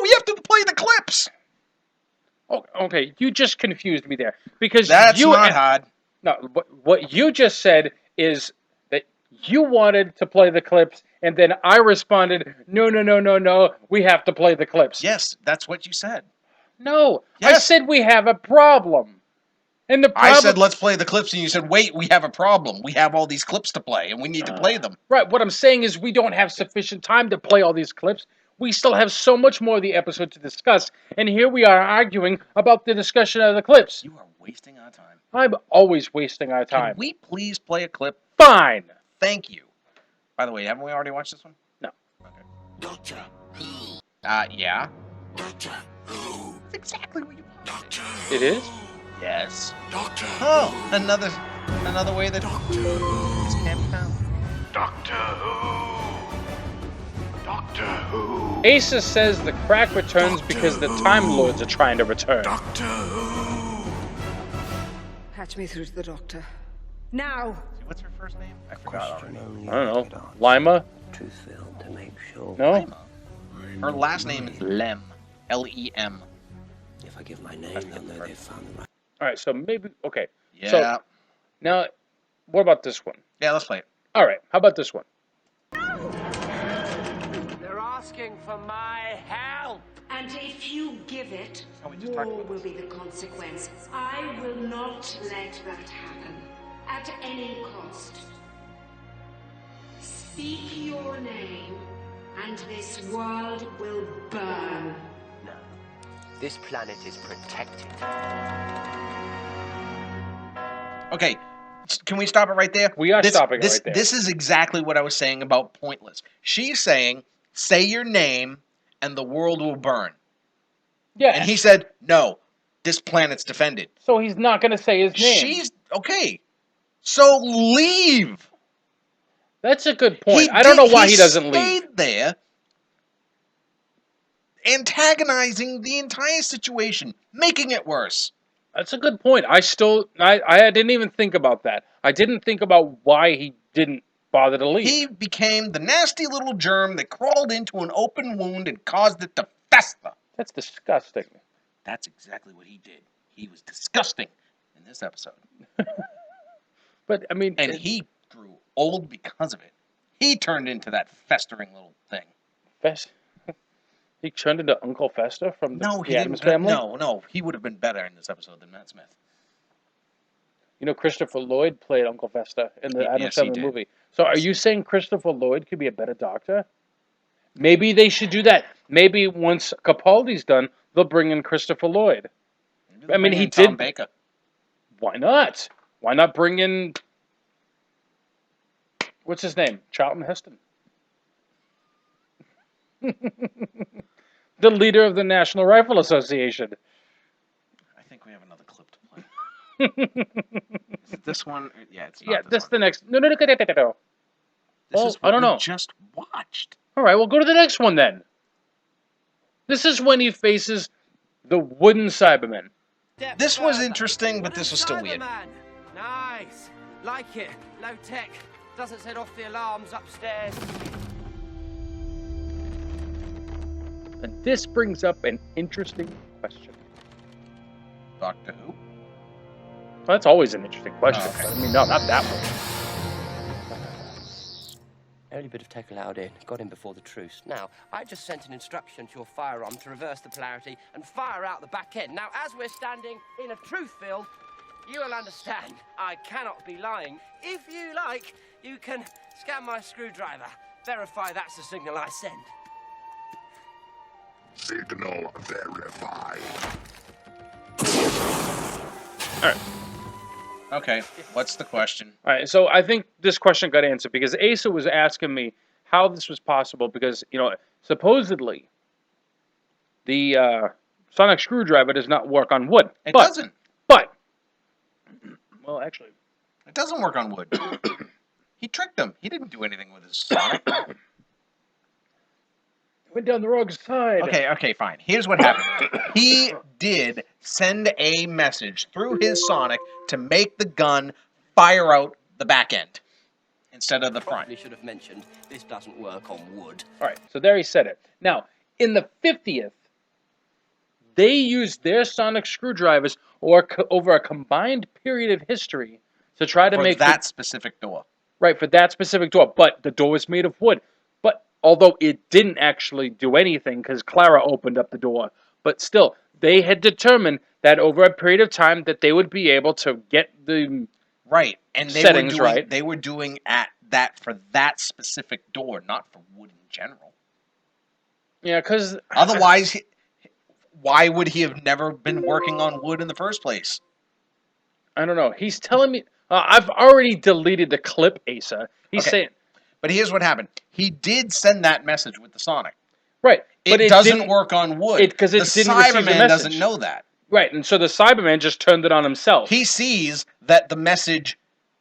We have to play the clips. Oh, okay, you just confused me there. Because That's you... not hard. No, what you just said is that you wanted to play the clips, and then I responded, no, we have to play the clips. Yes, that's what you said. No, I Yes. said we have a problem. And the problem... I said let's play the clips, and you said, wait, we have a problem. We have all these clips to play, and we need to play them. Right, what I'm saying is we don't have sufficient time to play all these clips. We still have so much more of the episode to discuss, and here we are arguing about the discussion of the clips. You are wasting our time. I'm always wasting our time. Can we please play a clip? Fine. Thank you. By the way, haven't we already watched this one? No. Okay. Doctor Who. Yeah. Doctor Who. That's exactly what you wanted. Doctor It is? Yes. Doctor Oh, another way that Doctor Who. this can be found. Doctor Who. Doctor Who. Asa says the crack returns because the Time Lords are trying to return. Doctor Who. Patch me through to the doctor. Now! What's her first name? I forgot already. I don't know. Lima? Truth-filled to make sure. No? Her last name is Lem. Lem. If I give my name, they'll know they've found the right. Alright, so maybe... Okay. Yeah. So, now, what about this one? Yeah, let's play it. Alright, how about this one? They're asking for my help. And if you give it, Oh, we just talked war about will be the consequence. I will not let that happen. At any cost. Speak your name, and this world will burn. No. This planet is protected. Okay, can we stop it right there? We are stopping it right there. This is exactly what I was saying about Pointless. She's saying, say your name, and the world will burn. Yeah, And he said, no, this planet's defended. so he's not going to say his name. She's, okay, so leave. That's a good point. I don't know why he doesn't leave. He stayed there, antagonizing the entire situation, making it worse. That's a good point. I didn't even think about that. I didn't think about why he didn't bother to leave. He became the nasty little germ that crawled into an open wound and caused it to fester. That's disgusting. That's exactly what he did. He was disgusting in this episode. But, I mean... And he grew old because of it. He turned into that festering little thing. He turned into Uncle Fester from No, he the Addams didn't. Family? No, he would have been better in this episode than Matt Smith. You know, Christopher Lloyd played Uncle Fester in the Addams Yes, he Family did. movie. So are you saying Christopher Lloyd could be a better doctor? Maybe they should do that. Maybe once Capaldi's done, they'll bring in Christopher Lloyd. I mean, he Tom did... Baker. Why not? Why not bring in... What's his name? Charlton Heston. The leader of the National Rifle Association. I think we have another clip to play. Is it this one? Yeah, it's not Yeah, this that's one. the next... No. This Oh, is I what don't we know. just watched. All right, we'll go to the next one then. This is when he faces the wooden Cybermen. This was interesting, but this was still weird. Nice. Like it. Low tech. Doesn't set off the alarms upstairs. And this brings up an interesting question. Doctor Who? Well, that's always an interesting question. Oh, okay. But I mean, no, not that one. early bit of tech allowed in. Got in before the truce. Now, I just sent an instruction to your firearm to reverse the polarity and fire out the back end. Now, as we're standing in a truth field, you will understand I cannot be lying. If you like, you can scan my screwdriver. Verify that's the signal I send. Signal verified. All right. Okay, what's the question? All right, so I think this question got answered because Asa was asking me how this was possible because, supposedly the sonic screwdriver does not work on wood. It doesn't. But, well, actually, It doesn't work on wood. He tricked him. He didn't do anything with his sonic. went down the wrong side. Okay, fine. Here's what happened. He did send a message through his sonic to make the gun fire out the back end instead of the front. Probably should have mentioned this doesn't work on wood. All right, so there he said it. Now, in the 50th, they used their sonic screwdrivers over a combined period of history to try to For make that specific door. Right, for that specific door. But the door was made of wood. But although it didn't actually do anything because Clara opened up the door, but still, they had determined that over a period of time that they would be able to get the Right, and settings right. They were doing that for that specific door, not for wood in general. Yeah, because otherwise, why would he have never been working on wood in the first place? I don't know. He's telling me. I've already deleted the clip, Asa. He's saying. But here's what happened. He did send that message with the sonic. Right. But it doesn't work on wood. Because it didn't receive the Cyberman message. doesn't know that. Right, and so the Cyberman just turned it on himself. He sees that the message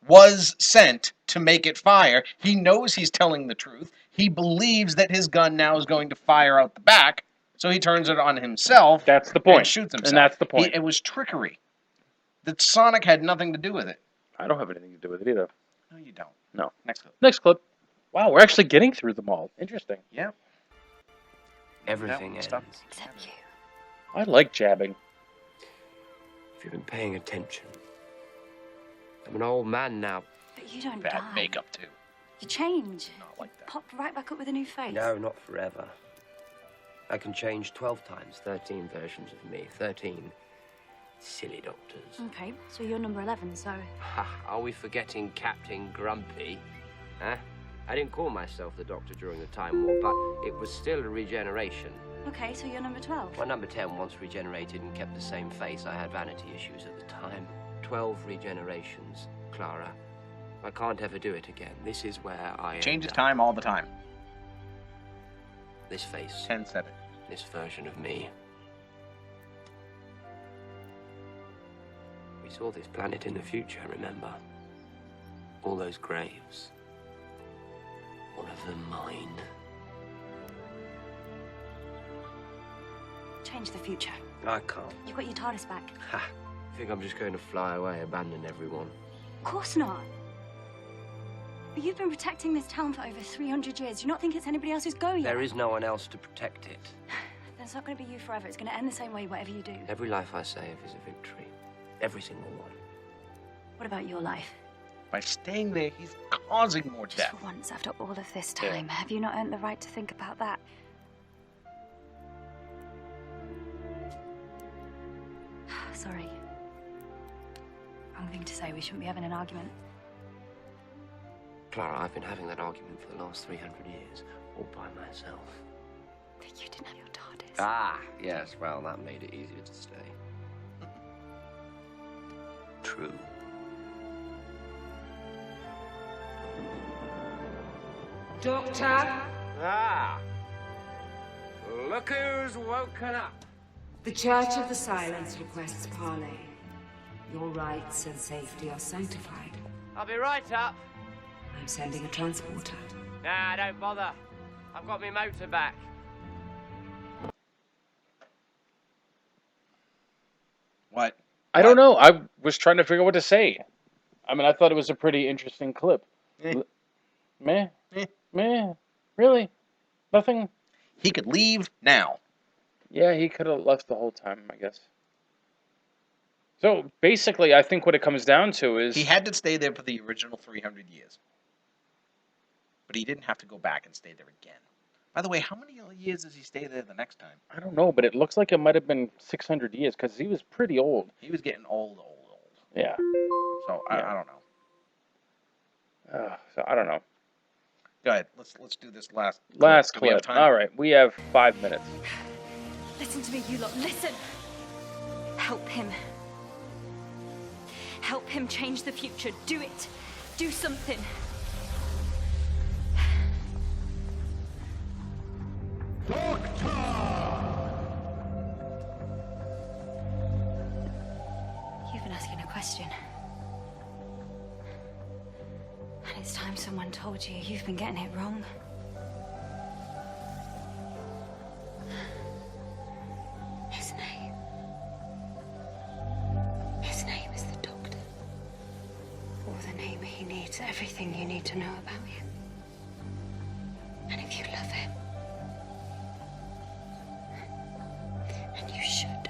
was sent to make it fire. He knows he's telling the truth. He believes that his gun now is going to fire out the back, so he turns it on himself. That's the point. And shoots himself. And that's the point. It was trickery. The sonic had nothing to do with it. I don't have anything to do with it either. No, you don't. No. Next clip. Next clip. Wow, we're actually getting through them all. Interesting. Yeah. Everything ends. Except you. I like jabbing. If you've been paying attention. I'm an old man now. But you don't Bad die. makeup, too. You change. Not like that. Pop right back up with a new face. No, not forever. I can change 12 times, 13 versions of me. 13 silly doctors. Okay, so you're number 11, so... Ha, are we forgetting Captain Grumpy? Huh? I didn't call myself the Doctor during the Time War, but it was still a regeneration. Okay, so you're number 12. Well, number 10 once regenerated and kept the same face. I had vanity issues at the time. 12 regenerations, Clara. I can't ever do it again. This is where I Changes time all the time. This face. 10 said it. This version of me. We saw this planet in the future, remember? All those graves. All of them mine. Change the future. I can't. You've got your TARDIS back. Ha! Think I'm just going to fly away, abandon everyone? Of course not. But you've been protecting this town for over 300 years. Do you not think it's anybody else's go yet? There is no one else to protect it. Then it's not going to be you forever. It's going to end the same way, whatever you do. Every life I save is a victory. Every single one. What about your life? By staying there, he's causing more Just death. for once, after all of this time, have you not earned the right to think about that? Sorry. Wrong thing to say. We shouldn't be having an argument. Clara, I've been having that argument for the last 300 years, all by myself. But you didn't have your TARDIS. Ah, yes, well, that made it easier to stay. True. Doctor? Ah! Look who's woken up! The Church of the Silence requests parley. Your rights and safety are sanctified. I'll be right up. I'm sending a transporter. Nah, don't bother. I've got my motor back. What? I don't know. I was trying to figure out what to say. I mean, I thought it was a pretty interesting clip. Meh? Meh? Really? Nothing? He could leave now. Yeah, he could have left the whole time, I guess. So, basically, I think what it comes down to is... He had to stay there for the original 300 years. but he didn't have to go back and stay there again. By the way, how many years does he stay there the next time? I don't know, but it looks like it might have been 600 years because he was pretty old. He was getting old. Yeah. So Yeah. I don't know. So I don't know. Go ahead. Let's do this last Last Do we have clip. time? All right, we have 5 minutes. Listen to me, you lot. Listen. Help him. Help him change the future. Do it. Do something. You've been asking a question. And it's time someone told you you've been getting it wrong. His name. His name is the Doctor. Or the name he needs, everything you need to know about him. And if you love him, and you should,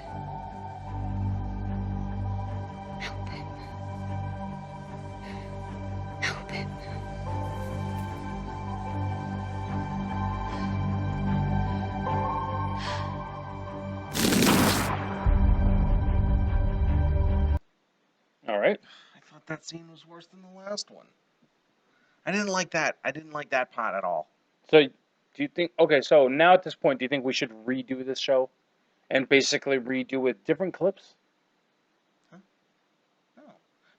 help him. Help him. All right. I thought that scene was worse than the last one. I didn't like that. I didn't like that part at all. So, do you think? Okay, so now at this point, do you think we should redo this show, and basically redo with different clips?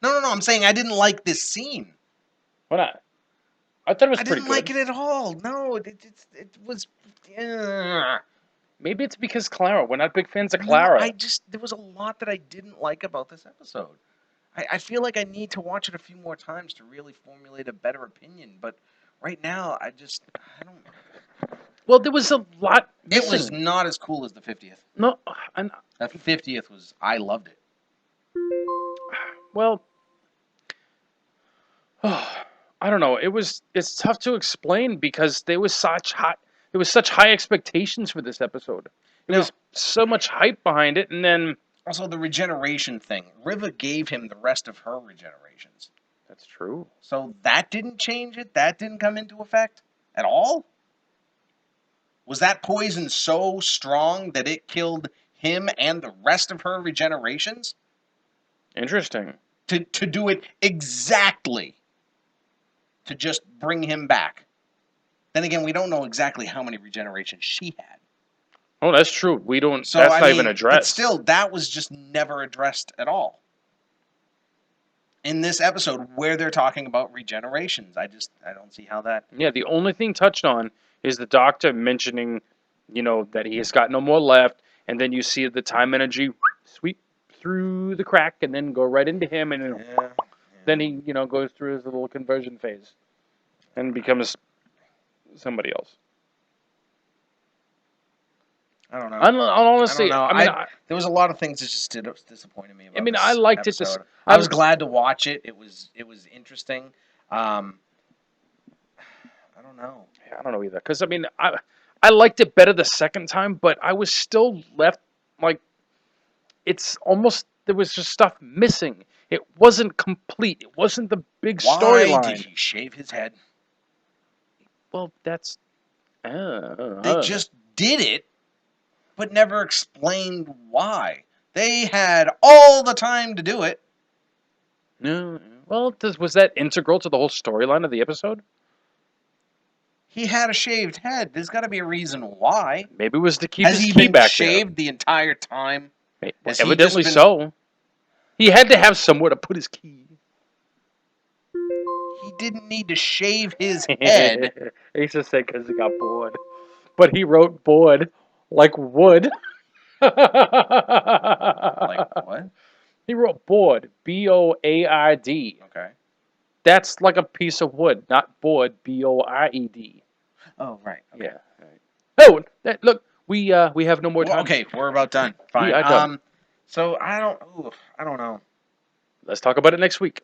No. I'm saying I didn't like this scene. Why not? I thought it was I pretty didn't good. like it at all. No, it was. Maybe it's because Clara. We're not big fans of Clara. No, there was a lot that I didn't like about this episode. I feel like I need to watch it a few more times to really formulate a better opinion. But right now, I don't. Well, there was a lot missing. It was not as cool as the 50th. No, That 50th was. I loved it. Well, I don't know. It's tough to explain because there was such high expectations for this episode. There was so much hype behind it, and then Also, the regeneration thing. Riva gave him the rest of her regenerations. That's true. So that didn't change it? That didn't come into effect at all? Was that poison so strong that it killed him and the rest of her regenerations? Interesting. To do it exactly. To just bring him back. Then again, we don't know exactly how many regenerations she had. Oh, that's true. We don't. So, that's I not mean, even but addressed. still, that was just never addressed at all. In this episode, where they're talking about regenerations, I don't see how that. Yeah, the only thing touched on is the doctor mentioning, that he has got no more left, and then you see the time energy sweep through the crack and then go right into him, and then he, goes through his little conversion phase and becomes somebody else. I don't know. Honestly, I don't know. There was a lot of things that just disappointed me about I liked it. I was glad to watch it. It was interesting. I don't know. Yeah, I don't know either. Because I liked it better the second time, but I was still left like it's almost there was just stuff missing. It wasn't complete. It wasn't the big storyline. Why did he shave his head? Well, that's they just did it, but never explained why. They had all the time to do it. No. Well, was that integral to the whole storyline of the episode? He had a shaved head. There's got to be a reason why. Maybe it was to keep his he key been back shaved the entire time? Well, evidently so. He had to have somewhere to put his key. He didn't need to shave his head. He just said because he got bored. But he wrote bored like wood. Like what? He wrote board. B-O-A-R-D. Okay. That's like a piece of wood, not board. B-O-R-E-D. Oh, right. Okay. Yeah. Right. Oh, look, we have no more time. Well, okay, we're about done. Fine. We are done. So I don't know. Let's talk about it next week.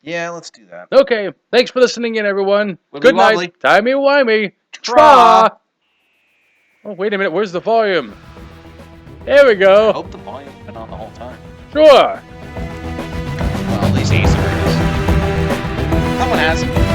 Yeah, let's do that. Okay. Thanks for listening in, everyone. Would Good be night. lovely. Timey-wimey. Tra. Oh, wait a minute. Where's the volume? There we go. I hope the volume's been on the whole time. Sure. Well, at least Ace is. Someone has it.